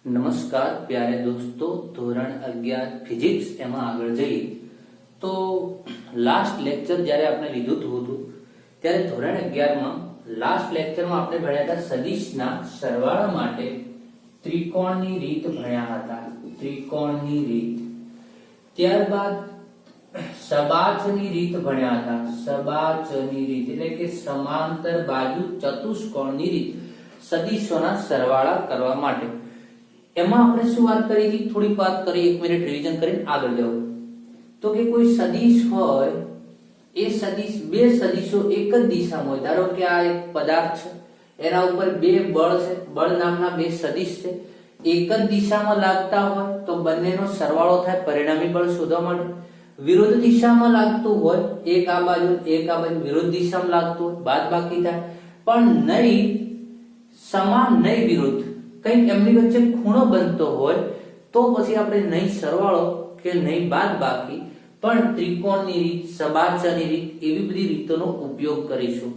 નમસ્કાર પ્યારે દોસ્તો, ધોરણ 11 ફિઝિક્સ એમાં આગળ જઈએ તો લાસ્ટ લેક્ચર જ્યારે આપણે લીધું હતું ત્યારે ધોરણ 11 માં લાસ્ટ લેક્ચરમાં આપણે ભણ્યા હતા સદિશના સરવાળા માટે ત્રિકોણની રીત ભણ્યા હતા. ત્રિકોણની રીત, ત્યારબાદ સબાચની રીત ભણ્યા હતા. સબાચની રીત એટલે કે સમાંતર બાજુ ચતુષ્કોણની રીત સદિશોના સરવાળા કરવા માટે. એમાં આપણે શું વાત કરી હતી, થોડીક વાત કરી, 1 મિનિટ રિવિઝન કરીને આગળ જાઓ. તો કે કોઈ સદિશ હોય, એ સદિશ બે સદિશો એક જ દિશામાં હોય. ધારો કે આ એક પદાર્થ છે, એના ઉપર બે બળ છે, બળ નામના બે સદિશ છે, એક જ દિશામાં લાગતા હોય તો બંનેનો સરવાળો થાય પરિણામી બળ શોધવા માટે. વિરુદ્ધ દિશામાં લાગતું હોય, એક આ બાજુ એક આ બાજુ, વિરુદ્ધ દિશામાં લાગતું હોય બાદબાકી થાય. પણ નહીં સમાન નહીં વિરુદ્ધ, કઈક એમની વચ્ચે ખૂણો બનતો હોય તો પછી આપણે નહીં સરવાળો કે નહીં બાદબાકી પણ ત્રિકોણની રીત, સબાચની રીત, એવી બધી રીતોનો ઉપયોગ કરીશું.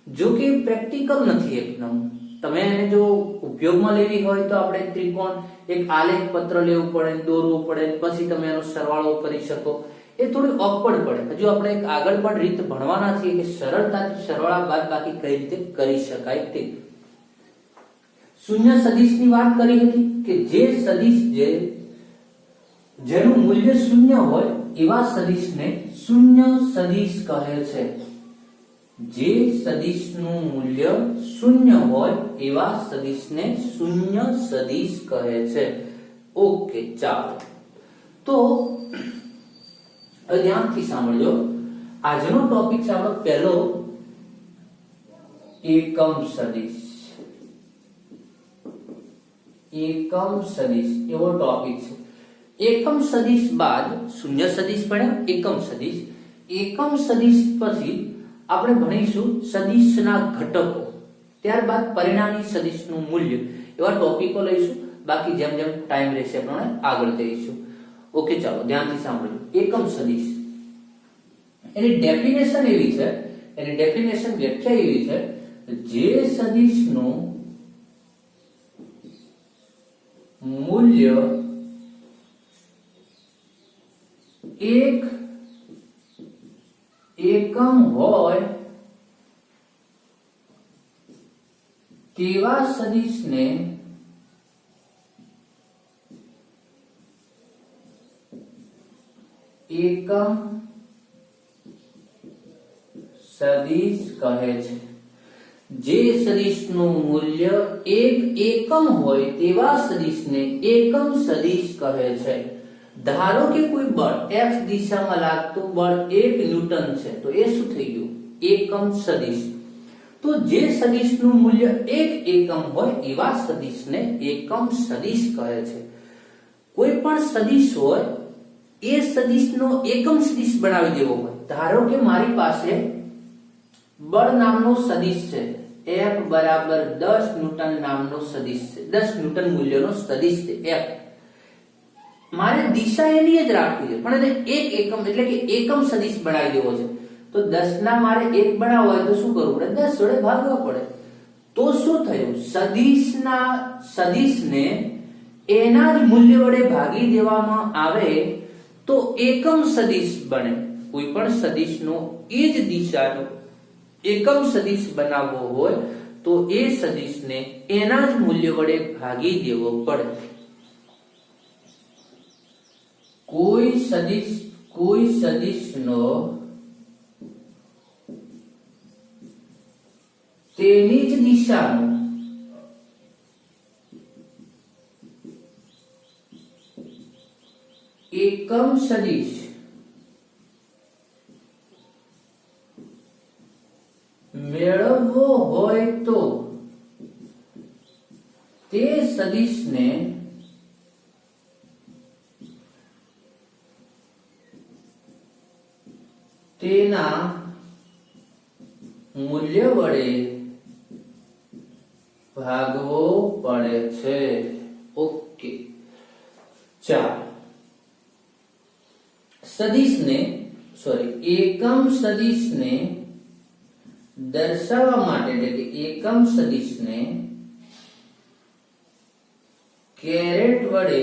જો કે પ્રેક્ટિકલ નથી એકદમ. તમે એને જો ઉપયોગમાં લેવી હોય તો આપણે ત્રિકોણ એક આલેખ પત્ર લેવું પડે, દોરવું પડે, પછી તમે એનો સરવાળો કરી શકો. એ થોડું ઓકવર્ડ પડે. હજુ આપણે એક આગળ પણ રીત ભણવાના છીએ કે સરળતાથી સરવાળા બાદબાકી કઈ રીતે કરી શકાય તે. શૂન્ય સદિશની વાત કરી હતી કે જે સદિશ જેનું મૂલ્ય શૂન્ય હોય એવા સદિશને શૂન્ય સદિશ કહે છે. જે સદિશનું મૂલ્ય શૂન્ય હોય એવા સદિશને શૂન્ય સદિશ કહે છે. ઓકે, ચાલો તો ધ્યાનથી સાંભળજો. આજનો ટોપિક છે આપણો પહેલો, એકમ સદિશ. એકમ સદિશ એવો ટોપિક છે. એકમ સદિશ બાદ શૂન્ય સદિશ ભણ્યા, એકમ સદિશ. એકમ સદિશ પછી આપણે ભણીશું સદિશના ઘટકો, ત્યારબાદ પરિણામી સદિશનું મૂલ્ય. એવા ટોપિકો લઈશું. બાકી જેમ જેમ ટાઈમ રહેશે આપણે આગળ જઈશું. ઓકે, ચાલો ધ્યાનથી સાંભળજો. એકમ સદિશ એની ડેફિનેશન એવી છે, એની ડેફિનેશન વ્યાખ્યા એવી છે, જે સદિશનું મૂલ્ય એક એકમ હોય તેવા સદિશને એકમ સદિશ કહે છે. જે સદિશનું મૂલ્ય એક એકમ હોય તેવા સદિશને એકમ સદિશ કહે છે. ધારો કે કોઈ બળ x દિશામાં લાગતું બળ 1 ન્યૂટન છે, તો એ શું થઈ ગયું? એકમ સદિશ. તો જે સદિશનું મૂલ્ય 1 એકમ હોય એવા સદિશને એકમ સદિશ કહે છે. કોઈ પણ સદિશ હોય એ સદિશનો એકમ સદિશ બનાવી દેવો હોય. ધારો કે મારી પાસે બળ નામનો સદિશ છે, F બરાબર 10 ન્યૂટન નામનો સદિશ છે, 10 ન્યૂટન મૂલ્યનો સદિશ છે F. મારે દિશા એની જ રાખવી છે, પણ એને એક એકમ એટલે કે એકમ સદિશ બનાવી દેવો છે. તો 10 ના મારે 1 બનાવવો હોય તો શું કરવું પડે? 10 વડે ભાગવા પડે. તો શું થયું? સદિશને એના જ મૂલ્ય વડે ભાગી દેવામાં આવે તો એકમ સદિશ બને. કોઈ પણ સદિશનો એ જ દિશાનો એકમ સદિશ બનાવવો હોય તો એ સદિશને એના જ મૂલ્ય વડે ભાગી દેવો પડે. કોઈ સદિશનો તેની જ દિશાનો એકમ સદિશ મેળવવો હોય તો તે સદિશને તેના મૂલ્ય વડે ભાગવો પડે છે. ઓકે, ચાલો. એકમ સદિશને દર્શાવવા માટે એટલે કે એકમ સદિશને કેરેટ વડે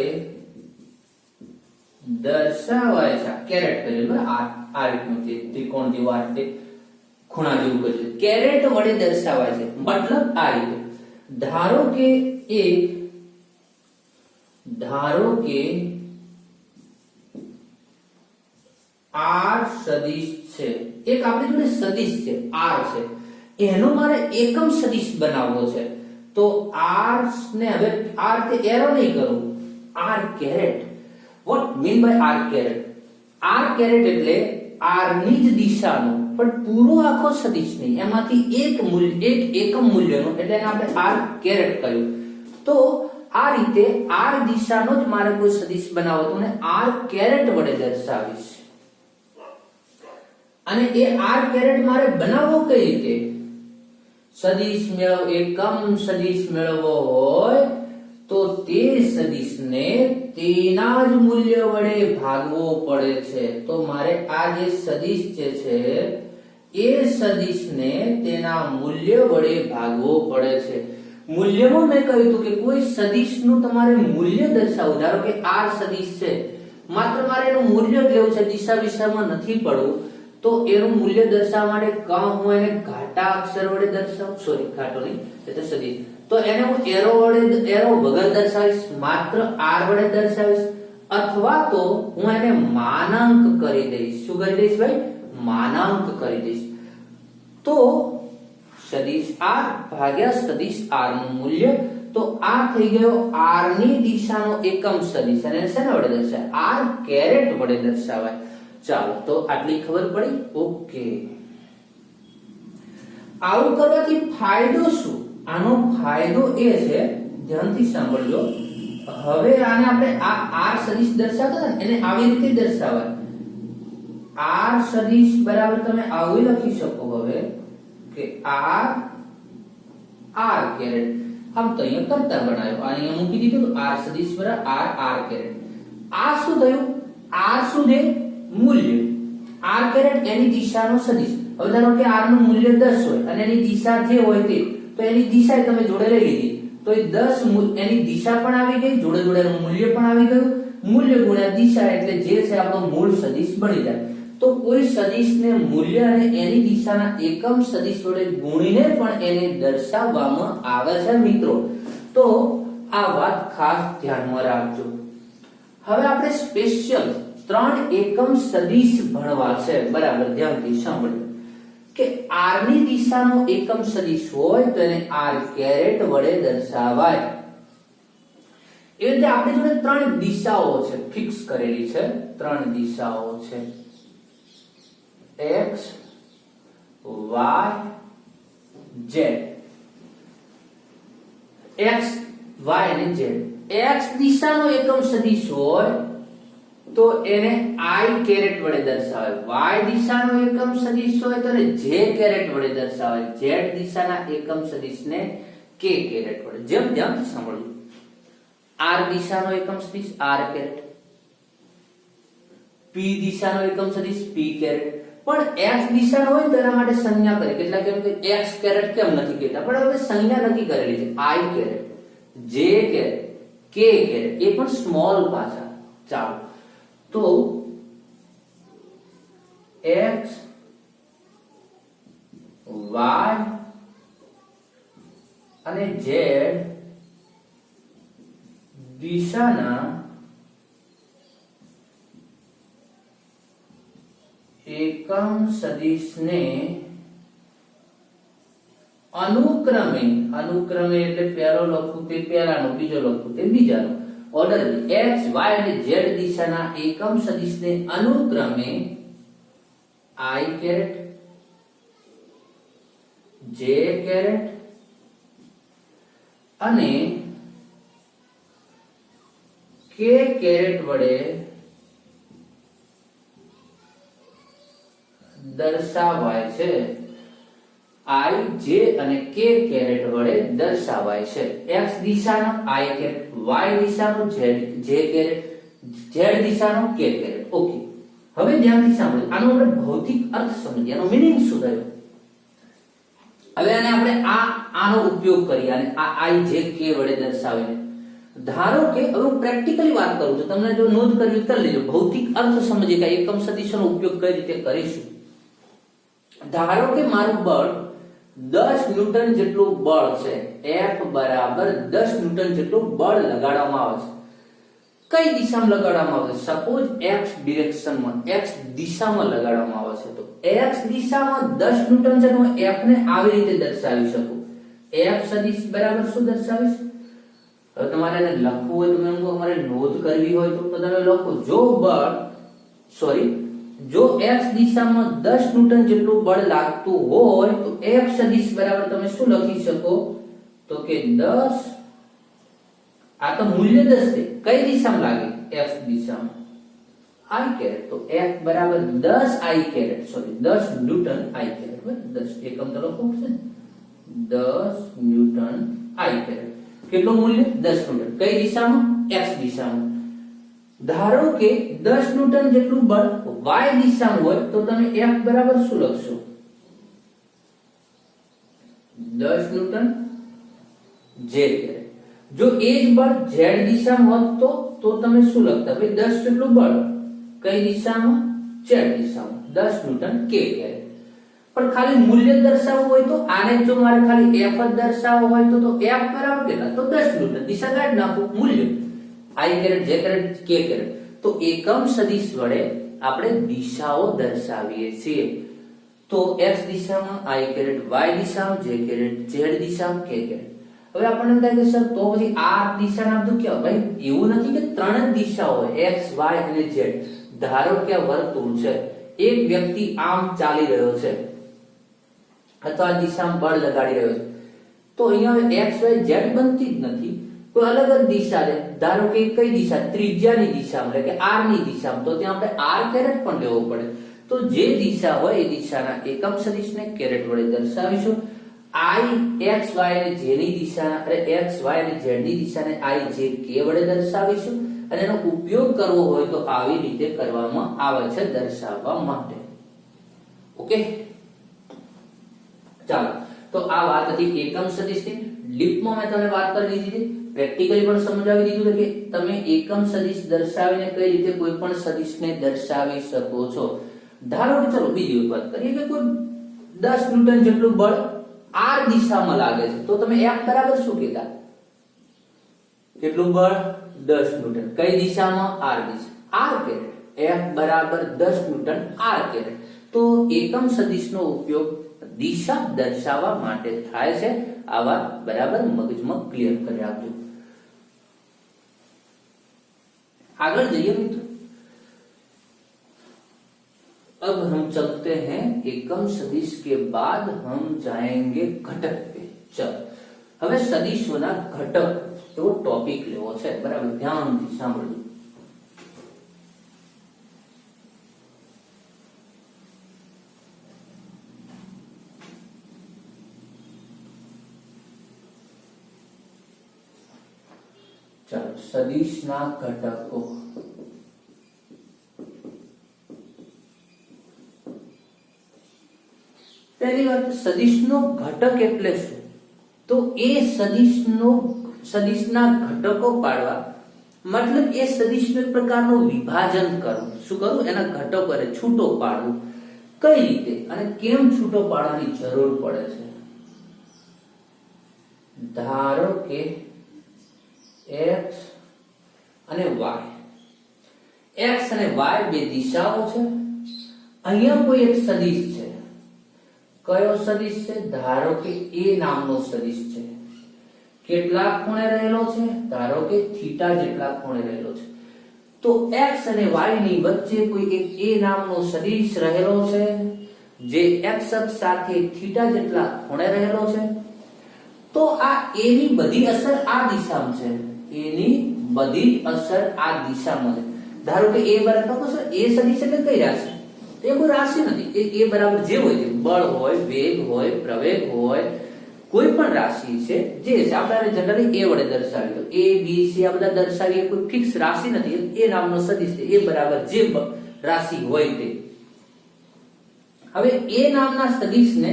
દર્શાવાય છે. કેરેટ કરેલું આ રીતનું છે, ત્રિકોણ જેવું આ રીતે ખૂણા જેવું કરેલું, કેરેટ વડે દર્શાવાય છે. મતલબ આ રીતે ધારો કે r સદિશ છે, એક આપણી જોડે સદિશ છે r છે, એનો મારે એકમ સદિશ બનાવવો છે. તો r ને હવે r કે એરો નહીં કરું, r caret. What mean by r caret? r caret એટલે r ની જ દિશાનો પણ પૂરો આખો સદિશ નહીં, એમાંથી એક એકમ મૂલ્યનો, એટલે એને આપણે r કેરેટ કહ્યું. તો આ રીતે r દિશાનો જ મારે કોઈ સદિશ બનાવવો તો ને r કેરેટ વડે દર્શાવીશ. અને એ r કેરેટ મારે બનાવવો કઈ રીતે? સદિશ મેળવ એકમ સદિશ મેળવવો હોય તો તે સદિશને તેના જ મૂલ્ય વડે ભાગવો પડે છે. તો મારે આ જે સદિશ છે એ સદિશને તેના મૂલ્ય વડે ભાગવો પડે છે. મૂલ્યમાં મેં કહ્યું હતું કે કોઈ સદિશનું તમારે મૂલ્ય દર્શાવવું. ધારો કે r સદિશ છે, માત્ર મારે એનું મૂલ્ય જ લેવું છે, દિશા વિષયમાં નથી પડવું, તો એનું મૂલ્ય દર્શાવવા માટે હું એને ઘાટા અક્ષર વડે દર્શાવું, સોરી ઘાટો નહીં, એટલે સદિશ, તો એને હું એરો વગર દર્શાવીશ, માત્ર r વડે દર્શાવીશ, અથવા તો હું એને માનાંક કરી દઈશ. શું કરી દઈશ ભાઈ? માનાંક કરી દઈશ. તો સદિશ r ભાગ્યા સદિશ r નું મૂલ્ય, તો આ થઈ ગયો r ની દિશાનો એકમ સદિશ, અને શેના વડે દર્શાવાય? r કેરેટ વડે દર્શાવાય. ચાલો, તો આટલી ખબર પડી. ઓકે, આવું કરવાથી ફાયદો શું? આનો ફાયદો એ છે, ધ્યાનથી સાંભળજો. હવે આને આપણે આ r સદિશ દર્શાવતા હતા ને, એને આવી રીતે દર્શાવાય. r સદિશ બરાબર તમે આવું લખી શકો હવે કે r કેરેટ. આમ તો અહીંયા કરતા બનાવ્યો, અહીંયા મૂકી દીધું r સદિશ બરાબર r કેરેટ. આ શું થયું? r શું છે? મૂલ્ય. r કેરેટ એની દિશાનો સદિશ. હવે ધારો કે r નું મૂલ્ય 10 હોય અને એની દિશા જે હોય તે, તો એની દિશા તમે જોડે લઈ લીધી, તો એ 10 એની દિશા પણ આવી ગઈ, જોડે જોડે એનું મૂલ્ય પણ આવી ગયું. મૂલ્ય ગુણ્યા દિશા એટલે જે છે આપણો મૂળ સદિશ બની જાય. તો કોઈ સદિશને મૂલ્ય અને એની દિશાના એકમ સદિશ વડે ગુણીને પણ એને દર્શાવવામાં આવે છે મિત્રો. તો આ વાત ખાસ ધ્યાનમાં રાખજો. હવે આપણે સ્પેશિયલ 3 એકમ સદિશ ભણવા છે. બરાબર, ધ્યાનથી સાંભળો કે r ની દિશાનો એકમ સદિશ હોય તો એને r કેરેટ વડે દર્શાવાય. એ રીતે આપણી જોડે 3 દિશાઓ છે, ફિક્સ કરેલી છે. 3 દિશાઓ છે, x y z. x y અને z. x દિશાનો એકમ સદિશ હોય તો એને i કેરેટ વડે દર્શાવાય. y દિશાનો એકમ સદિશ હોય તો એને j કેરેટ વડે દર્શાવાય. z દિશાના એકમ સદિશને k કેરેટ વડે. જેમ ધ્યાનથી સાંભળો, r દિશાનો એકમ સદિશ r કેરેટ, p દિશાનો એકમ સદિશ p કેરેટ. પણ x દિશાનો હોય તો એના માટે સંજ્ઞા કરી. કેટલા કેમ કે x કેરેટ કેમ નથી કહેતા, પણ હવે સંજ્ઞા નક્કી કરેલી છે. i caret, j caret, k carat, એ પણ સ્મોલ પાછા. ચાલો, તો x y અને z દિશાના એકમ સદિશને અનુક્રમે એટલે પહેલો લખું તે પહેલાનો, બીજો લખું તે બીજાનો, ઓર્ડર x y અને z દિશાના એકમ સદિશને અનુક્રમે i કેરેટ, j કેરેટ અને k કેરેટ વડે દર્શાવાય છે. i j અને k કેરેટ વડે દર્શાવાય છે. x દિશાનો i કેરેટ, y દિશાનો j કેરેટ, z દિશાનો k કેરેટ. ઓકે, હવે ધ્યાનથી સાંભળો. આનો આપણે ભૌતિક અર્થ સમજીએ, આનો મીનિંગ શું થયો. હવે આને આપણે આનો ઉપયોગ કરીએ, અને આ i j k વડે દર્શાવીને. ધારો કે હવે હું પ્રેક્ટિકલી વાત કરું છું, તમને જો નોંધ કરવી કરી લેજો, ભૌતિક અર્થ સમજીએ કે એકમ સદિશોનો ઉપયોગ કઈ રીતે કરીશું. ધારો કે મારું બળ 10 ન્યૂટન જેટલું બળ છે, F બરાબર 10 ન્યૂટન જેટલું બળ લગાડવામાં આવે છે. કઈ દિશામાં લગાડવામાં આવે છે? સપોઝ x ડિરેક્શનમાં, x દિશામાં લગાડવામાં આવે છે. તો x દિશામાં 10 ન્યૂટન છે, તો હું F ને આવી રીતે દર્શાવી શકું. F સદિશ બરાબર શું દર્શાવીશ? હવે તમારે એને લખવું હોય તો મેં તમારે નોંધ કરવી હોય તો તમે લખો, જો x દિશામાં 10 ન્યૂટન જેટલું બળ લાગતું હોય તો F સદિશ બરાબર તમે શું લખી શકો? તો કે 10, આ તો મૂલ્ય 10 છે, કઈ દિશામાં લાગે? x દિશામાં, i કેરેટ. તો F બરાબર 10 i caret, 10 newton i caret. 10 એકમ તો લખો છે, 10 ન્યૂટન i કેરેટ. કેટલું મૂલ્ય? 10 ન્યૂટન. કઈ દિશામાં? x દિશામાં. ધારો કે 10 ન્યૂટન જેટલું બળ y દિશામાં હોય તો તમે F બરાબર શું લખશો? 10 ન્યૂટન j કેરેટ. જો એ જ બળ z દિશામાં હોત તો તમે શું લખતા? ભાઈ 10 જેટલું બળ કઈ દિશામાં? z દિશામાં, 10 ન્યૂટન k કેરેટ. પણ ખાલી મૂલ્ય દર્શાવવું હોય તો આને જો મારે ખાલી f જ દર્શાવવું હોય તો f બરાબર કેટલા? તો 10 ન્યૂટન. દિશા કાઢી નાખો, મૂલ્ય i caret, j caret, k caret. તો એકમ સદિશ વડે આપણે દિશાઓ દર્શાવીએ છીએ. તો x દિશામાં i કેરેટ, y દિશામાં j કેરેટ, z દિશામાં k કેરેટ. હવે આપણને એમ થાય કે સર તો પછી આ દિશાના નામ તો કેવા? ભાઈ એવું નથી કે ત્રણ જ દિશાઓ હોય, x, y અને z. ધારો કે આ વર્તુળ છે, એક વ્યક્તિ આમ ચાલી રહ્યો છે અથવા દિશામાં બળ લગાડી રહ્યો છે, તો અહીંયા x, y, z બનતી જ નથી, કોઈ અલગ જ દિશા છે. ધારો કે કઈ દિશા? ત્રિજ્યાની દિશામાં, એટલે કે r ની દિશામાં. તો ત્યાં આપણે r કેરેટ પણ લેવો પડે. તો જે દિશા હોય એ દિશાના એકમ સદિશને કેરેટ વડે દર્શાવીશું. i, x, y અને j ની દિશા, x, y અને z ની દિશાને i, j, k વડે દર્શાવીશું. અને એનો ઉપયોગ કરવો હોય તો આવી રીતે કરવામાં આવે છે દર્શાવવા માટે. ઓકે, ચાલો. તો આ વાત હતી એકમ સદિશની. ડીપમાં મેં તમને વાત કરી દીધી, પ્રેક્ટિકલી પણ સમજાવી દીધું કે તમે એકમ સદિશ દર્શાવીને કઈ રીતે કોઈ પણ સદિશને દર્શાવી શકો છો. ધારો કે ચલો બીજી વાત કરીએ કે કોઈ 10 ન્યૂટન જેટલું બળ r દિશામાં લાગે છે, તો તમે F બરાબર શું કીધા? કેટલું બળ? 10 ન્યૂટન. કઈ દિશામાં? r દિશા, r કેરેટ. F બરાબર 10 ન્યૂટન r કેરેટ. તો એકમ સદિશનો ઉપયોગ દિશા દર્શાવવા માટે થાય છે. આ વાત બરાબર મગજમાં ક્લિયર કરી રાખજો. આગળ જઈએ મિત્રો. अब हम चलते हैं एकम सदिश के बाद हम जाएंगे घटक पे. चल હવે સદિશોના ઘટક એવો ટોપિક લેવો છે, બરાબર? ધ્યાનથી સાંભળજો. ચાલો, સદિશના ઘટકો. પહેલી વાત, સદિશનો ઘટક એટલે શું? તો એ સદિશના ઘટકો પાડવા મતલબ એ સદિશનું એક પ્રકારનું વિભાજન કરવું. શું કરવું? એના ઘટકોને છૂટો પાડવું. કઈ રીતે અને કેમ છૂટો પાડવાની જરૂર પડે છે? ધારો કે x અને y, x અને y બે દિશાઓ છે. અહીંયા કોઈ એક સદિશ છે. કયો સદિશ છે? ધારો કે a નામનો સદિશ છે. કેટલા ખૂણે રહેલો છે? ધારો કે થીટા જેટલા ખૂણે રહેલો છે. તો x અને y ની વચ્ચે કોઈ એક a નામનો સદિશ રહેલો છે, જે x અક્ષ સાથે થીટા જેટલા ખૂણે રહેલો છે. તો આ a ની બધી અસર આ દિશામાં છે. a ની બધી અસર આ દિશામાં છે. ધારો કે a બરાબર a સદિશ એટલે કઈ રાશિ? એ કોઈ રાશિ નથી. એ બરાબર જે હોય, બળ હોય, વેગ હોય, પ્રવેગ હોય, કોઈ પણ રાશિ છે જે છે આપણે જનરલી a વડે દર્શાવીએ. તો a, b, c આ બધા દર્શાવીએ, કોઈ ફિક્સ રાશિ નથી. એ નામનો સદિશ છે. એ બરાબર જે રાશિ હોય તે. હવે એ નામના સદિશને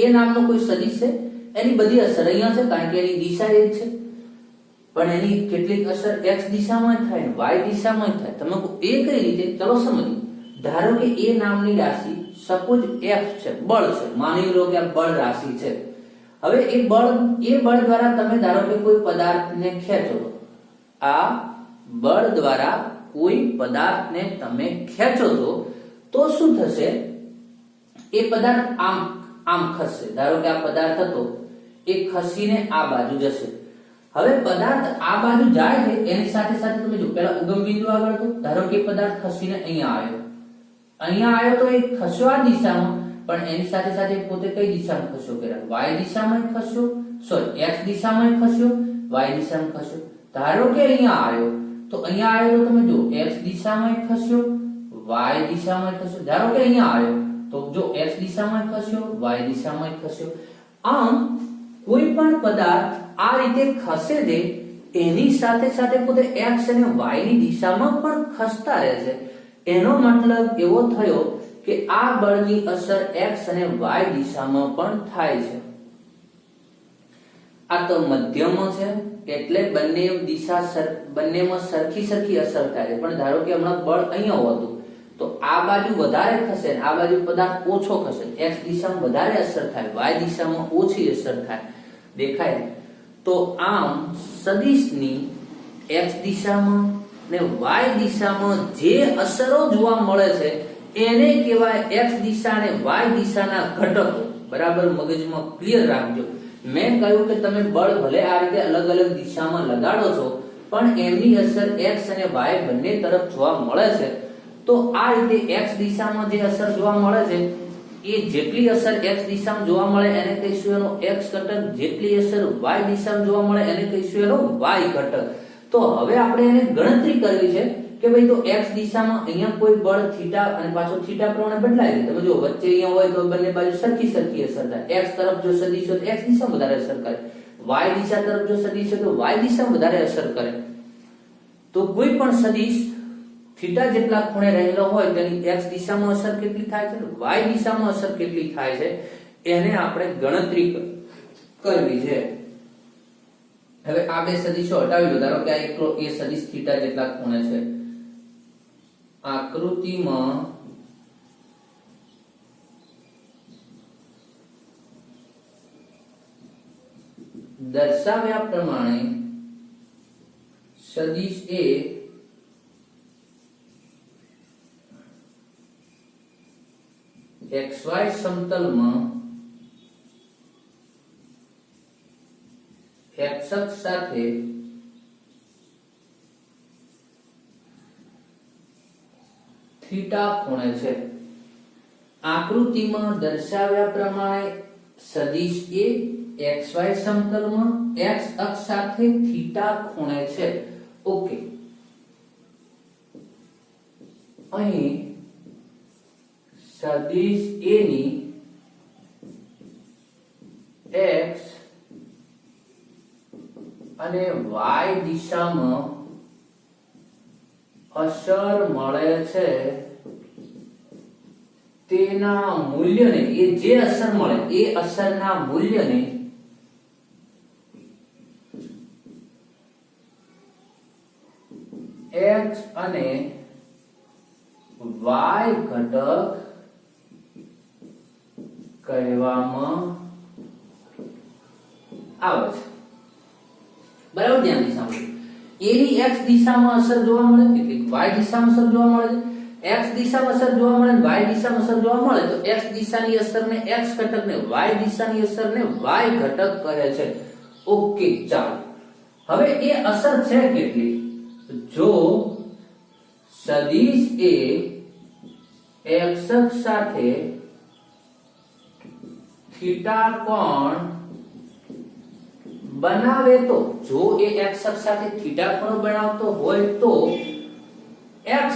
એ નામનો કોઈ સદિશ છે, એની બધી અસર અહીંયા છે, કારણ કે એની દિશા એ છે. પણ એની કેટલીક અસર x દિશામાં થાય ને y દિશામાં થાય. તમે એ કઈ રીતે? ચલો સમજીએ. ધારો કે એ નામની રાશિ સપોઝ f છે, બળ છે, માની લો કે આ બળ રાશિ છે. હવે એ બળ દ્વારા તમે ધારો કે કોઈ પદાર્થને ખેંચો, આ બળ દ્વારા કોઈ પદાર્થને તમે ખેંચો છો તો શું થશે? એ પદાર્થ આમ ખસશે. ધારો કે આ પદાર્થ હતો એ ખસીને આ બાજુ જશે. હવે પદાર્થ આ બાજુ જાય છે એની સાથે સાથે તમે જો પહેલા ઉગમ બિંદુ આગળ તો ધારો કે પદાર્થ ખસીને અહીંયા આવ્યો તો એ ખસ્યો આ દિશામાં, પણ એની સાથે સાથે પોતે કઈ દિશામાં ખસ્યો? પેલા y દિશામાં ખસ્યો, સોરી x દિશામાં ખસ્યો, y દિશામાં ખસ્યો. ધારો કે અહીંયા આવ્યો તો તમે જો x દિશામાં ખસ્યો, y દિશામાં ખસ્યો. ધારો કે અહીંયા આવ્યો તો જો x દિશામાં ખસ્યો, y દિશામાં ખસ્યો. આમ કોઈ પણ પદાર્થ આ રીતે ખસે છે એની સાથે સાથે પોતે x અને y ની દિશામાં પણ ખસતા રહે છે. એનો મતલબ એવો થયો કે આ બળની અસર x અને y દિશામાં પણ થાય છે. આ તો મધ્યમાં છે એટલે બંનેમાં સરખી અસર થાય છે. પણ ધારો કે હમણાં બળ અહીંયા હતું તો આ બાજુ વધારે ખસે ને આ બાજુ પદાર્થ ઓછો ખસે. x દિશામાં વધારે અસર થાય, y દિશામાં ઓછી અસર થાય. દેખાય? તો આમ સદિશની x દિશામાં ને y દિશામાં જે અસરો જોવા મળે છે એને કહેવાય x દિશા અને y દિશાના ઘટકો. બરાબર મગજમાં ક્લિયર રાખજો. મેં કહ્યું કે તમે બળ ભલે આ રીતે અલગ અલગ દિશામાં લગાડો છો પણ એમની અસર x અને y બંને તરફ જોવા મળે છે. તો આ રીતે x દિશામાં જે અસર જોવા મળે છે એ જેટલી અસર x દિશામાં જોવા મળે એને કહીશું એનો x ઘટક, જેટલી અસર y દિશામાં જોવા મળે એને કહીશું એનો y ઘટક. તો હવે આપણે એને ગણતરી કરવી છે કે ભાઈ તો x દિશામાં અહીંયા કોઈ બળ થીટા અને પાછો થીટા પ્રમાણે બદલાય છે. તમે જો વચ્ચે અહીંયા હોય તો બંને બાજુ સરખી અસર થાય. x તરફ જો સદિશ હોય તો x દિશામાં વધારે અસર કરે, y દિશા તરફ જો સદિશ હોય તો y દિશામાં વધારે અસર કરે. તો કોઈ પણ સદિશ થીટા જેટલા ખૂણે રહેલો હોય તેની x દિશામાં અસર કેટલી થાય છે, y દિશામાં અસર કેટલી થાય છે એને આપણે ગણતરી કરવી છે. હવે આ બે સદિશો હટાવી લો. ધારો કે આ એકલો એ સદિશ થીટા જેટલા ખૂણે છે. આકૃતિમાં દર્શાવ્યા પ્રમાણે સદિશ એ XY સમતલમાં x અક્ષ સાથે થીટા ખૂણે છે. આકૃતિમાં દર્શાવ્યા પ્રમાણે સદિશ એ XY સમતલમાં x અક્ષ સાથે થીટા ખૂણે છે. ઓકે, અહીં સદિશ a ની x અને y દિશામાં અસર મળે છે તેના મૂલ્યને, એ જે અસર મળે એ અસરના મૂલ્યને x અને y ઘટક કહેવામાં આવે છે. બરાબર, ધ્યાનથી સાંભળો. a ની x દિશામાં અસર જોવા મળે, કેટલીક y દિશામાં અસર જોવા મળે છે. x દિશામાં અસર જોવા મળે અને y દિશામાં અસર જોવા મળે તો x દિશાની અસરને x ઘટકને, y દિશાની અસરને y ઘટક કહે છે. ઓકે, ચાલો. હવે એ અસર છે કેટલી? જો સદિશ એ x અક્ષ સાથે થીટા કોણ બનાવે તો, જો એ x અક્ષ સાથે થીટા કોણ બનાવતો હોય તો x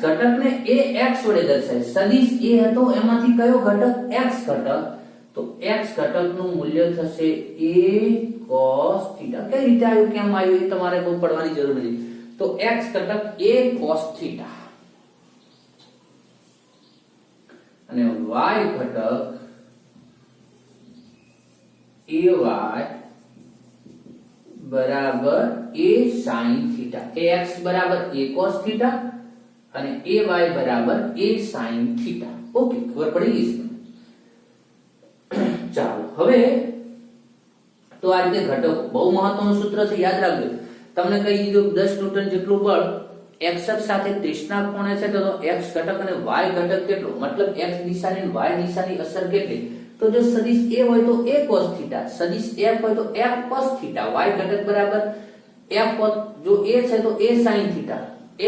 ઘટકને એ x વડે દર્શાય. સદિશ એ હતો એમાંથી કયો ઘટક? x ઘટક. તો x ઘટકનું મૂલ્ય થશે a cos થીટા. કઈ રીતે આવ્યું, કેમ આવ્યું એ તમારે બહુ પડવાની જરૂર નથી. તો x ઘટક a cos થીટા અને y ઘટક ay બરાબર a sin θ, ax બરાબર a cos θ અને ay બરાબર a sin θ. ઓકે, ખબર પડી ગઈ છે? ચાલો હવે તો આ રીતે ઘટકો બહુ મહત્વનું સૂત્ર છે, યાદ રાખજો. તમને કહી દીધું 10 ન્યૂટન જેટલું બળ x અક્ષ સાથે 30 ના ખૂણે છે, તો x ઘટક અને y ઘટક કેટલો, મતલબ x દિશાની y દિશાની અસર કેટલી. તો જો સદિશ a હોય તો a cos θ, સદિશ f હોય તો f cos θ, y ઘટક બરાબર f cos, જો a છે તો a sin θ,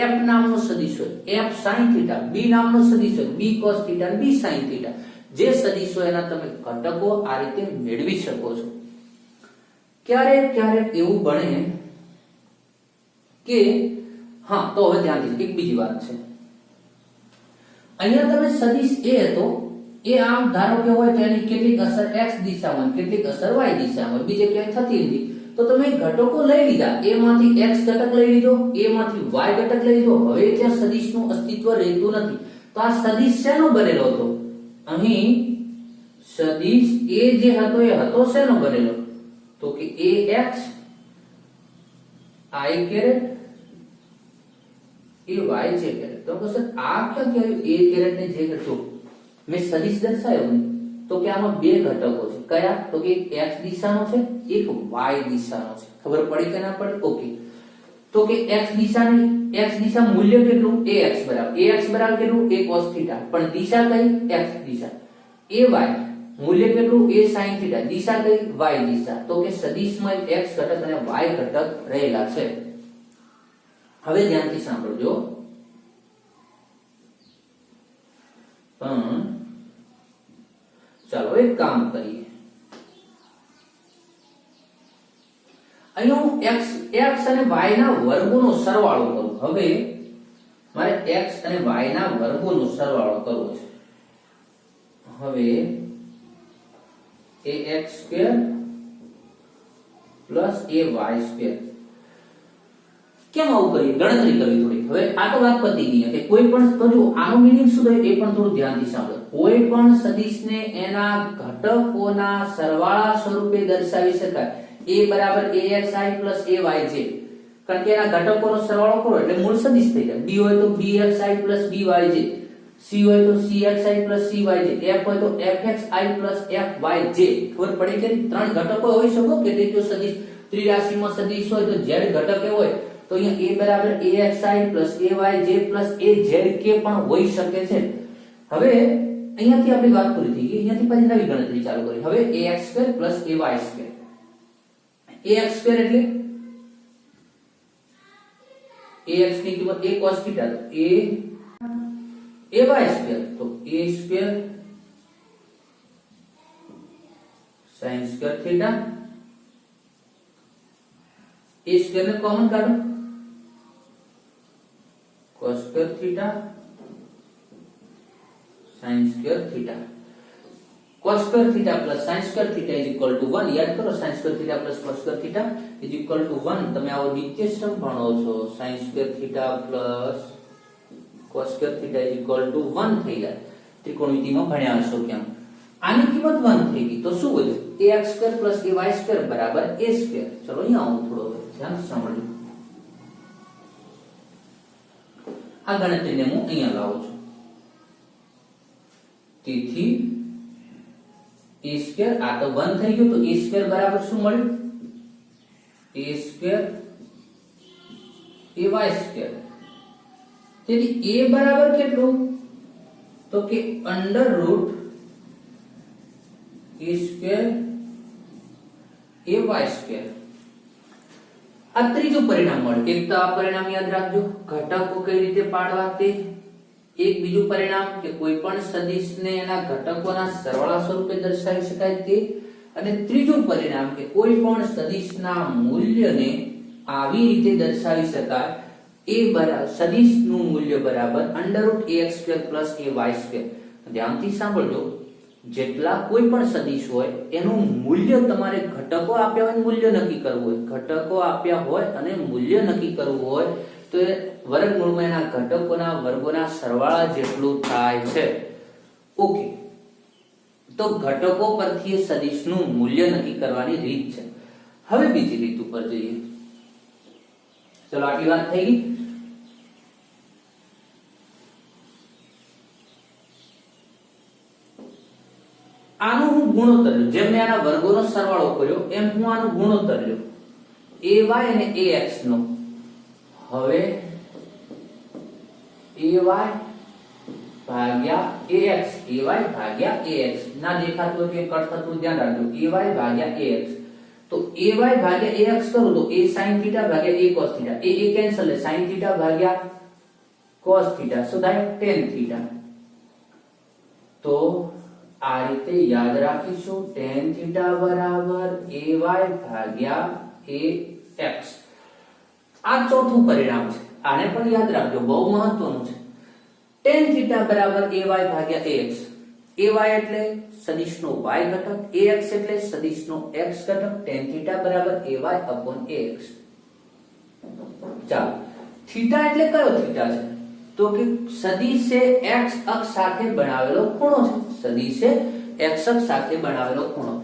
f નામનો સદિશ હોય f sin θ, b નામનો સદિશ હોય b cos θ અને b sin θ. જે સદિશ હોય એના તમે ઘટકો આ રીતે મેળવી શકો છો. ક્યારેક ક્યારેક એવું બને કે હા, તો હવે ધ્યાનથી એક બીજી વાત છે. અહીંયા તમે સદિશ a હતો, એ આમ ધારો કે હોય તો એની કેટલીક અસર x દિશામાં, કેટલીક અસર y દિશામાં, બીજે ક્યાંય થતી નથી. તો તમે ઘટકો લઈ લીધા, a માંથી x ઘટક લઈ લીધો, a માંથી y ઘટક લઈ લીધો, હવે ત્યાં સદિશનું અસ્તિત્વ રહેતું નથી. તો આ સદિશ શેનો બનેલો હતો? અહીં સદિશ a જે હતો એ હતો શેનો બનેલો? તો કે ax i કેરેટ એ y j કેરેટ. તો સર આ ક્યાંથી આવ્યું? a કેરેટ ને j કેરેટ. મેં સદિશ દર્શાવ્યો ને, તો કે આમાં બે ઘટકો છે. કયા? તો કે એક x દિશાનો છે, એક y દિશાનો છે. ખબર પડી કે ના પડી? ઓકે, તો કે x દિશા મૂલ્ય કેટલું? ax બરાબર કેટલું? a cos θ. પણ દિશા કઈ? x દિશા. ay મૂલ્ય કેટલું? a sin θ. દિશા કઈ? y દિશા. તો કે સદિશમાં x ઘટક અને y ઘટક રહેલા છે. હવે ધ્યાનથી સાંભળજો. પણ ચાલો એક કામ કરીએ. અહીંયા હું x અને y ના વર્ગોનો સરવાળો કરું. હવે મારે x અને y ના વર્ગોનો સરવાળો કરવો છે. હવે ax² + ay². કેમ આવું કરીએ? ગણતરી કરવી થોડી. હવે આ તો વાત પતી ગઈ કે કોઈ પણ, તો જો આનો મીનિંગ શું થાય એ પણ થોડું ધ્યાનથી સાંભળો. કોઈ પણ સદિશને એના ઘટકોના સરવાળા સ્વરૂપે દર્શાવી શકાય. a બરાબર axi + ayj, કારણ કે એના ઘટકોનો સરવાળો કરો એટલે મૂળ સદિશ થઈ જાય. b હોય તો bxi + byj, c હોય તો cxi + cyj, f હોય તો fxi + fyj. ખબર પડી કે ત્રણ ઘટકો હોઈ શકો કે જો સદિશ ત્રિરાશીમાં સદિશ હોય તો z ઘટક હોય તો અહીંયા a બરાબર axi + ayj + azk પણ હોઈ શકે છે. હવે અહીંયાથી આપણી વાત પૂરી થઈ ગઈ. અહીંયાથી પછી નવી ગણતરી ચાલુ કરી. હવે ax² + ay². ax² એટલે ax ની કિંમત a cos θ, તો ay² તો a² sin² θ, a² ને કોમન કાઢો, cos² θ sin² θ. cos² θ + sin² θ = 1. યાદ કરો, sin² θ + cos² θ = 1. તમે આવો નિત્યસમ ભણો છો. sin² θ + cos² θ = 1 થઈ જાય. ત્રિકોણમિતિમાં ભણ્યા હશો કેમ. આની કિંમત 1 થઈ ગઈ તો શું વધ્યું? ax² + ay² બરાબર a². ચલો અહીંયા આવું થોડો ધ્યાન સાંભળજો. આ ગણતરીને હું અહીંયા લાવું છું. તેથી a² આ તો 1 થઈ ગયું, તો a² બરાબર શું મળ્યું? a² ay². તેથી a બરાબર કેટલું? તો કે √ a² ay². આ ત્રીજું પરિણામ મળ્યું. એક તો આ પરિણામ યાદ રાખજો, ઘટકો કઈ રીતે પાડવા તે. એક બીજું પરિણામ કે કોઈ પણ સદિશને એના ઘટકોના સરવાળા સ્વરૂપે દર્શાવી શકાય તે. અને ત્રીજું પરિણામ કે કોઈ પણ સદિશના મૂલ્યને આવી રીતે દર્શાવી શકાય. a બરાબર સદિશનું મૂલ્ય બરાબર √ ax² + ay². ધ્યાનથી સાંભળજો. જેટલા કોઈ પણ સદિશ હોય એનું મૂલ્ય તમારે ઘટકો આપ્યા હોય મૂલ્ય નક્કી કરવું હોય. ઘટકો આપ્યા હોય અને મૂલ્ય નક્કી કરવું હોય તો એ વર્ગમૂળમાં એના ઘટકોના વર્ગોના સરવાળા જેટલું થાય છે. ઓકે, તો ઘટકો પરથી સદિશનું મૂલ્ય નક્કી કરવાની રીત છે. હવે બીજી રીત ઉપર જઈએ. ચલો આટલી વાત થઈ ગઈ. આનું હું ગુણોત્તર લ્યો, જેમ મેં આના વર્ગોનો સરવાળો કર્યો એમ હું આનો ગુણોત્તર લ્યો ay અને ax નો. હવે ay ભાગ્યા ax, ay ભાગ્યા ax ના દેખાતું હોય કે કટ થતું ધ્યાન રાખજો. ay ભાગ્યા ax, તો ay ભાગ્યા ax કરું તો a sin θ ભાગ્યા a cos θ, એ કેન્સલ છે. sin θ ભાગ્યા cos θ શું થાય? tan θ. તો આ રીતે યાદ રાખીશું, tan θ બરાબર ay ભાગ્યા ax. આ ચોથું પરિણામ છે, આને પણ યાદ રાખજો, બહુ મહત્વનું છે. tan θ બરાબર ay ભાગ્યા ax. ay એટલે સદિશનો y ઘટક, ax એટલે સદિશનો x ઘટક. tan θ બરાબર ay upon ax. ચાલો, થીટા એટલે કયો થીટા છે? તો કે સદિશે x અક્ષ સાથે બનાવેલો ખૂણો છે. સદિશે x અક્ષ સાથે બનાવેલો ખૂણો.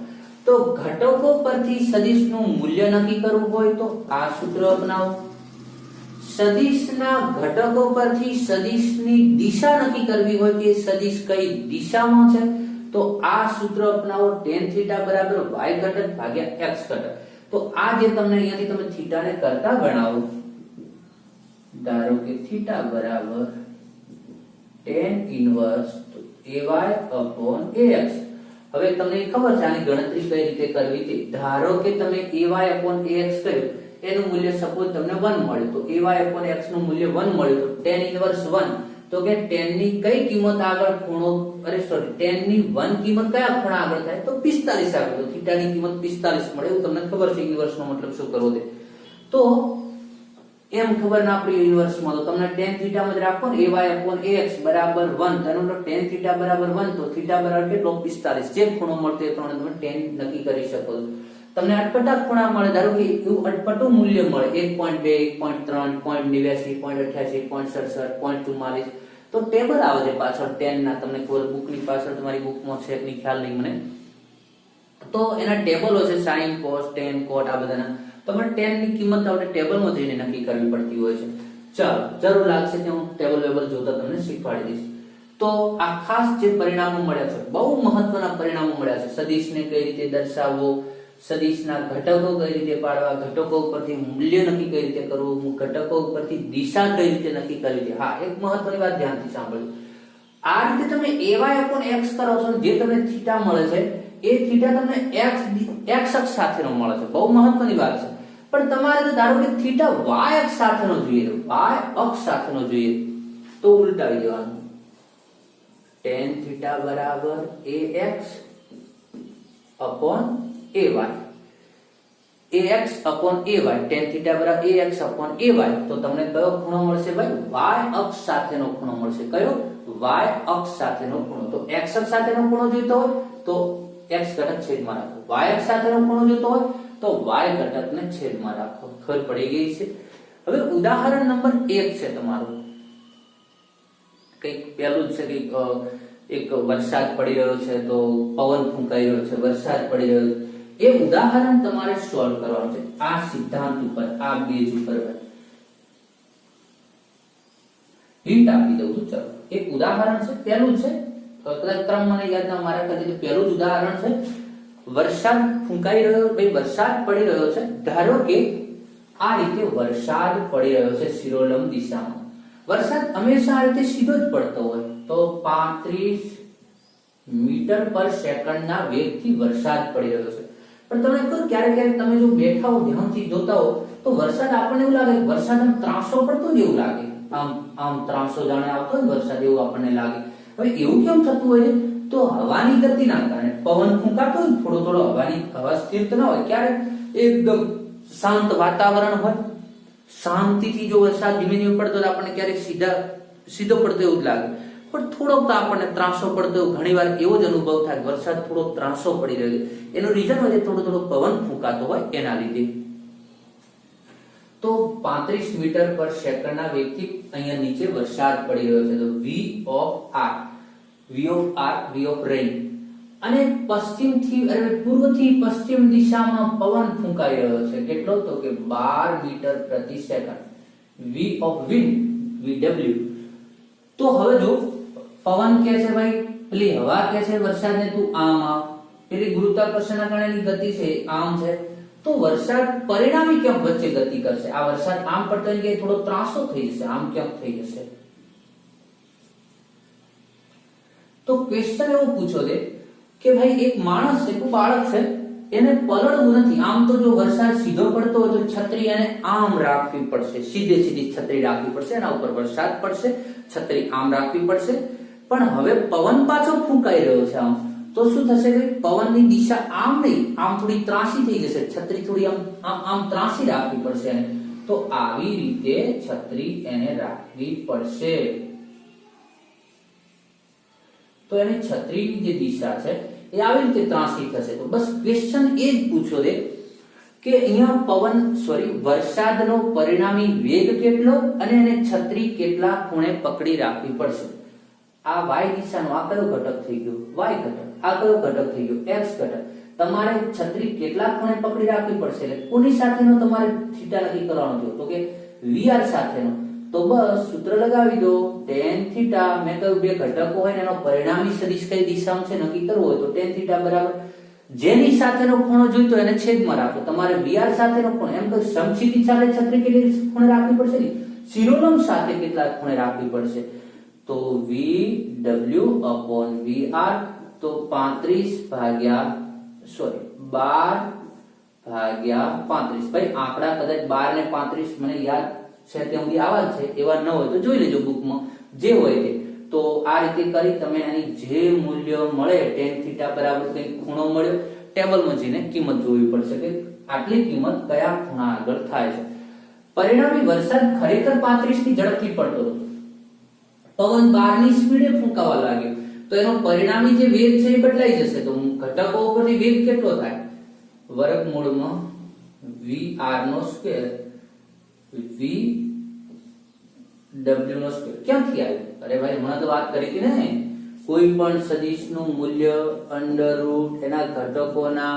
તો ઘટકો પરથી સદિશનું મૂલ્ય નક્કી કરવું હોય તો આ સૂત્ર અપનાવો. સદિશના ઘટકો પરથી સદિશની દિશા નક્કી કરવી હોય કે સદિશ કઈ દિશામાં છે તો આ સૂત્ર અપનાવો. tan θ બરાબર y ઘટક ભાગ્યા x ઘટક. તો આ જે તમને અહીંયાથી તમે થીટાને કરતા ગણાવો, ધારો કે θ બરાબર tan inverse ay upon ax. હવે તમને ખબર છે આની ગણતરી કઈ રીતે કરવી તે. ધારો કે તમે ay upon ax કર્યું, એનું મૂલ્ય સપોઝ તમને 1 મળ્યું, તો ay upon x નું મૂલ્ય 1 મળ્યું, તો tan ઇન્વર્સ 1. તો કે tan ની કઈ કિંમત આગળ ખૂણો, tan ની 1 કિંમત કયા ખૂણા આગળ થાય? તો 45 આગળ. તો θ ની કિંમત 45 મળે. એવું તમને ખબર છે ઇન્વર્સ નો મતલબ શું કરવો તે. તો એમ ખબર ના પડી ઇન્વર્સ માં, તો તમને tan θ માં જ રાખો ને, ay upon ax બરાબર 1. તેનો મતલબ tan θ બરાબર 1, તો θ બરાબર કેટલો? 45. જે ખૂણો મળતો એ પ્રમાણે તમે tan નક્કી કરી શકો છો. તમને અટપટા ખૂણા મળે, ધારો કે એવું અટપટું મૂલ્ય મળે 1.2, 1.3, 0.89, 0.88, 0.67, 0.44. તો ટેબલ આવે છે પાછળ tan ના, તમને ખબર બુકની પાછળ તમારી બુકમાં છે કે ખ્યાલ નહીં મને. તો એના ટેબલો છે sin, cos, tan, cot આ બધાના. તમારે tan ની કિંમત આપણે ટેબલમાં જઈને નક્કી કરવી પડતી હોય છે. ચાલો, જરૂર લાગશે કે હું ટેબલ જોતા તમને શીખવાડી દઈશ. તો આ ખાસ જે પરિણામો મળ્યા છે, બહુ મહત્વના પરિણામો મળ્યા છે. સદિશને કઈ રીતે દર્શાવવો, સદિશના ઘટકો કઈ રીતે પાડવા, ઘટકો ઉપરથી મૂલ્ય નક્કી કઈ રીતે કરવું, ઘટકો ઉપરથી દિશા કઈ રીતે નક્કી કરવી છે. હા, એક મહત્વની વાત ધ્યાનથી સાંભળજો. આ રીતે તમે ay upon x કરો છો, જે તમને θ મળે છે એ θ તમને x અક્ષ સાથેનો મળે છે. બહુ મહત્વની વાત છે. પણ તમારે તો ધારો કે θ y અક્ષ સાથેનો જોઈએ, y અક્ષ સાથેનો જોઈએ, તો ઉલટાવી દેવાનું. tan θ બરાબર ax upon ay. ax upon ay, tan θ બરાબર ax upon ay. તો તમને કયો ખૂણો મળશે ભાઈ? y અક્ષ સાથેનો ખૂણો મળશે. કયો? y અક્ષ સાથેનો ખૂણો. તો x અક્ષ સાથેનો ખૂણો જોઈતો હોય તો x ઘટક છેદમાં રાખો, y અક્ષ સાથેનો ખૂણો જોઈતો હોય તો y ઘટકને છેદમાં રાખો. ખબર પડી ગઈ છે? હવે ઉદાહરણ નંબર 1 છે તમારું. કઈક પહેલું જ છે કે એક વરસાદ પડી રહ્યો છે, તો પવન ફૂંકાઈ રહ્યો છે, વરસાદ પડી રહ્યો છે. એ ઉદાહરણ તમારે સોલ્વ કરવાનું છે આ સિદ્ધાંત ઉપર, આ બેઝ ઉપર. હિન્ટ આપી દઉં છું. ચલો, એક ઉદાહરણ છે, પહેલું છે, કદાચ ક્રમ મને યાદ ના, મારા કદી પહેલું જ ઉદાહરણ છે. વરસાદ ફૂંકાઈ રહ્યો, ભાઈ વરસાદ પડી રહ્યો છે. ધારો કે આ રીતે વરસાદ પડી રહ્યો છે શિરોલંબ દિશામાં. વરસાદ હંમેશા આ રીતે સીધો જ પડતો હોય, તો 35 મીટર પર સેકન્ડના વેગથી વરસાદ પડી રહ્યો છે. પણ તમને ખબર, ક્યારેક ક્યારેક તમે જો બેઠા હો, ધ્યાનથી જોતા હો, તો વરસાદ આપણને એવું લાગે વરસાદ આમ ત્રાંસો પડતો જ એવું લાગે, આમ ત્રાંસો જાણે આવતો હોય વરસાદ એવું આપણને લાગે. હવે એવું કેમ થતું હોય? તો હવાની ગતિના કારણે. પવન ફૂંકાતો હોય, થોડો હવા સ્થિર તો ના હોય, ક્યારેક એકદમ શાંત વાતાવરણ હોય, શાંતિથી જો વરસાદ ધીમે ધીમે પડતો હોય આપણને ક્યારેક સીધો પડતો એવું જ લાગે. પણ થોડોક તો આપણને ત્રાંસો પડતો, ઘણીવાર એવો જ અનુભવ થાય વરસાદ થોડોક ત્રાંસો પડી રહ્યો છે. એનું રીઝન હોય થોડો પવન ફૂંકાતો હોય એના લીધે. તો 35 મીટર પર સેકન્ડના વેગથી અહીંયા નીચે વરસાદ પડી રહ્યો છે. તો v of r, v of rain, અને પૂર્વથી પશ્ચિમ દિશામાં પવન ફૂંકાઈ રહ્યો છે કેટલો તો કે 12 મીટર પ્રતિ second v of wind vw. તો હવે જો પવન કે છે ભાઈ પેલી હવા કે છે વરસાદને તું આમ આવ, પેલી ગુરુત્વાકર્ષણના કારણેની ગતિ છે આમ છે, તો વરસાદ પરિણામી કેમ વચ્ચે ગતિ કરશે? આ વરસાદ આમ પડતો કે થોડો ત્રાસો થઈ જશે, આમ કેમ થઈ જશે? તો ક્વેશ્ચન એવો પૂછો દે કે ભાઈ એક માણસ છે, એક બાળક છે, એને પલળવું નથી. આમ તો જો વરસાદ સીધો પડતો હોય તો છત્રી એને આમ રાખવી પડશે, સીધી છત્રી રાખવી પડશે, એના ઉપર વરસાદ પડશે, છત્રી આમ રાખવી પડશે. પણ હવે પવન પાછો ફૂંકાઈ રહ્યો છે આમ, તો શું થશે કે પવનની દિશા આમ નહીં, આમ થોડી ત્રાસી થઈ જશે, છત્રી થોડી આમ ત્રાસી રાખવી પડશે એને. તો આવી રીતે છત્રી એને રાખવી પડશે. તો એની છત્રીની જે દિશા છે એ આવી રીતે ત્રાસી થશે. તો બસ ક્વેશ્ચન એ જ પૂછો દે કે અહીંયા વરસાદનો પરિણામી વેગ કેટલો અને એને છત્રી કેટલા ખૂણે પકડી રાખવી પડશે. આ y દિશાનો આ કયો ઘટક થઈ ગયો? y ઘટક. આ કયો ઘટક થઈ ગયો? x ઘટક. તમારે છત્રી કેટલા ખૂણે પકડી રાખવી પડશે એટલે કોની સાથેનો તમારે થીટા નક્કી કરવાનો છે તો કે vr સાથેનો. તો બસ સૂત્ર લગાવી દો tan થીટા. મેં કહ્યું બે ઘટકો હોય ને એનો પરિણામી સદિશ કઈ દિશામાં છે નક્કી કરવો હોય તો tan થીટા બરાબર જેની સાથેનો ખૂણો જોઈતો એને છેદમાં રાખો. તમારે vr સાથેનો ખૂણો એમ કહ્યું સમક્ષિતિજ સાથે છત્રી કેટલી ખૂણે રાખવી પડશે ને શિરોલંબ સાથે કેટલા ખૂણે રાખવી પડશે તો vw upon vr. તો 12 ભાગ્યા 35. ભાઈ આંકડા કદાચ 12 ને 35 મને યાદ છે ત્યાં સુધી આવા જ છે, એવા ન હોય તો જોઈ લેજો બુકમાં જે હોય તે. તો આ રીતે કરી તમે આની જે મૂલ્ય મળે tan થીટા બરાબર કઈ ખૂણો મળ્યો ટેબલમાં જઈને કિંમત જોવી પડશે કે આટલી કિંમત કયા ખૂણા આગળ થાય છે. પરિણામી વરસાદ ખરેખર 35 ની ઝડપથી પડતો હતો, પવન 12 ની સ્પીડે ફૂંકાવા લાગ્યો તો એનો પરિણામી જે વેગ છે એ બદલાઈ જશે. તો ઘટકો ઉપરથી વેગ કેટલો થાય? વર્ગમૂળમાં vr નો સ્ક્વેર vw નો સ્ક્વેર. ક્યાંથી આવ્યું? અરે ભાઈ હમણાં તો વાત કરી હતી ને, કોઈ પણ સદિશનું મૂલ્ય અંડર રૂટ એના ઘટકોના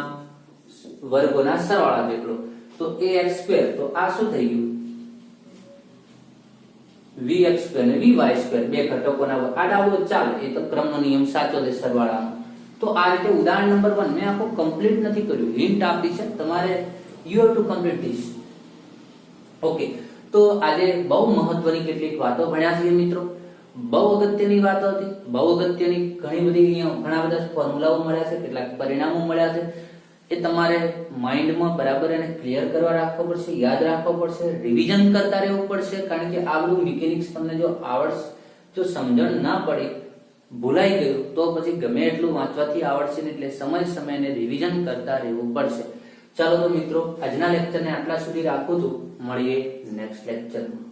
વર્ગોના સરવાળા જેટલો. તો ax સ્ક્વેર, તો આ શું થઈ ગયું? vx સ્ક્વેર ને vy સ્ક્વેર, બે ઘટકોના આડાવડો ચાલે, એ તો ક્રમનો નિયમ સાચો છે સરવાળાનો. તો આ રીતે ઉદાહરણ નંબર 1 મેં આખું કમ્પ્લીટ નથી કર્યું, હિન્ટ આપી છે, તમારે you have to complete this. Okay, તો આજે બહુ મહત્વની કેટલીક વાતો ભણ્યા છીએ મિત્રો. બહુ અગત્યની વાતો હતી, બહુ અગત્યની ઘણા બધા ફોર્મ્યુલાઓ મળ્યા છે, કેટલાક પરિણામો મળ્યા છે. એ તમારે માઇન્ડમાં બરાબર એને ક્લિયર કરવા રાખવો પડશે, યાદ રાખવો પડશે, રિવિઝન કરતા રહેવું પડશે. કારણ કે આ બધું મિકેનિક્સ તમને જો આવડશે, જો સમજણ ના પડે, ભૂલાઈ ગયું તો પછી ગમે એટલું વાંચવાથી આવડશે ને, એટલે સમયને રિવિઝન કરતા રહેવું પડશે. ચાલો તો મિત્રો આજના લેક્ચરને આટલા સુધી રાખું છું, મળીએ નેક્સ્ટ લેક્ચરમાં.